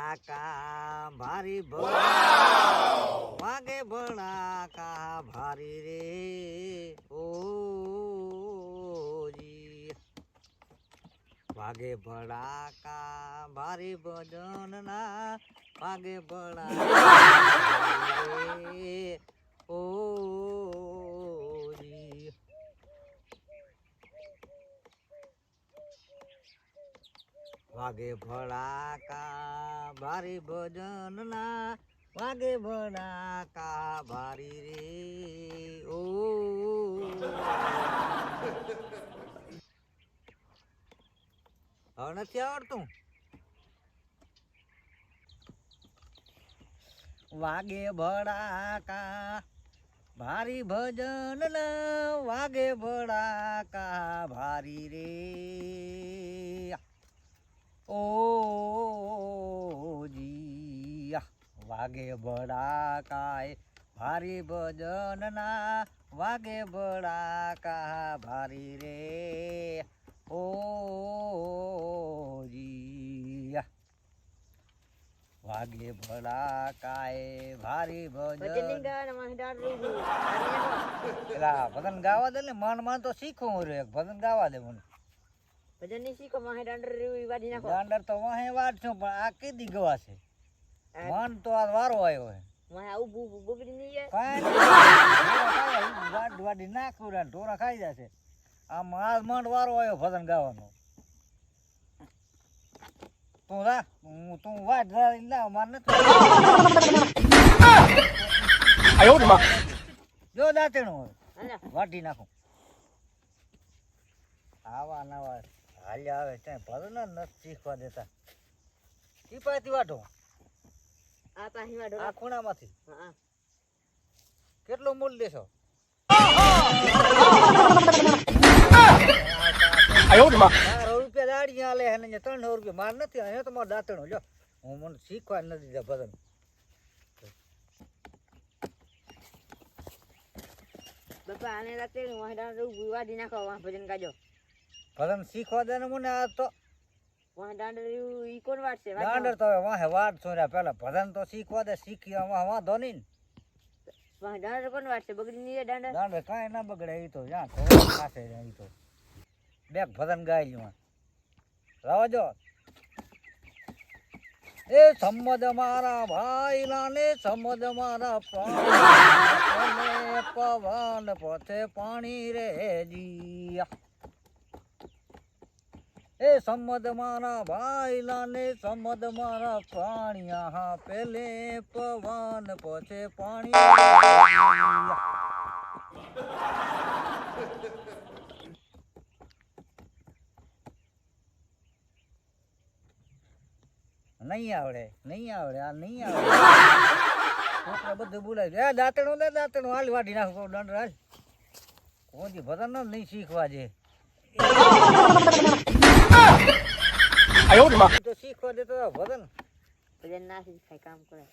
बड़ा का भारी भला वागे बड़ा का भारी रे ओ जी वागे बड़ा का भारी भजन ना वागे बड़ा भारी रे ओ जी वागे भड़ा का भारी भजन ना वागे भड़ा का भारी रे ओ હવે નથી આવડતું વાગે ભડાકા ભારી ભજન ના વાગે ભડાકા ભારી રે ओ जी वागे बड़ा काय भारी भजन ना वागे बड़ा का भारी रे ओ जी वागे बड़ा काय भारी भजन भजन गावा दे मन मन तो सीखो रे भजन गावा दे मन ભજન ની શીખો માહે દાંડર રેવી વાડી નાખો દાંડર તો વાહે વાડશું પણ આ કેદી ગવાશે મન તો આ વારો આવ્યો હે માહે આવું બુબડી ની છે વાડ વાડી નાખું રે ઢોરા ખાઈ જશે આમ આ મન વારો આવ્યો ભજન ગાવાનો તું વાડ લા માર નથી આયો માં જો દાતણો વાડી નાખું આવા નવા હાલ્યા આવે ત્યાં ભજન નથી શીખવા દેતા ટીપાથી વાટો આ પાહી વાડો આ ખૂણામાંથી હા કેટલો મૂલ દેશો આયો માં 400 રૂપિયા દાડી આલે હે ને 300 રૂપિયા માર નથી અહીંયા તો માર દાતણો જો હું મને શીખવા નથી દીધા ભજન બાપા આને રાતે માહે દાંડર વાડી નાખો વા ભજન ગાજો ભજન શીખવા દે ને મને આ તો વાહ દાંડર ઈ કોણ વાડશે દાંડર તો વાહે વાડ છોર્યા પેલા ભજન તો શીખવા દે શીખી વાંધો નહીં વાહ દાંડર કોણ વાડશે બગડી ની દાંડર દાંડર કાંઈ ના બગડે ઈ તો જ્યાં પાસે ઈ તો બેક ભજન ગાઈ લ્યું રાવજો એ સંમદ મારા ભાઈ લાને સંમદ મારા પ્રાણ પવન પથે પાણી રે જી ए सम्मद मारा भाई लाने सम्मद मारा प्राणिया पहले पवन पछे पानी नहीं आवड़े आ नहीं आवड़े छोकरा बधु बोलाय ए दातणो हाल वाडी नाखो दंड हाल कोजी भजन नहीं शीखवा जे आयो तो सीखवा देतो भजन ભજન ના શીખાય કામ કરે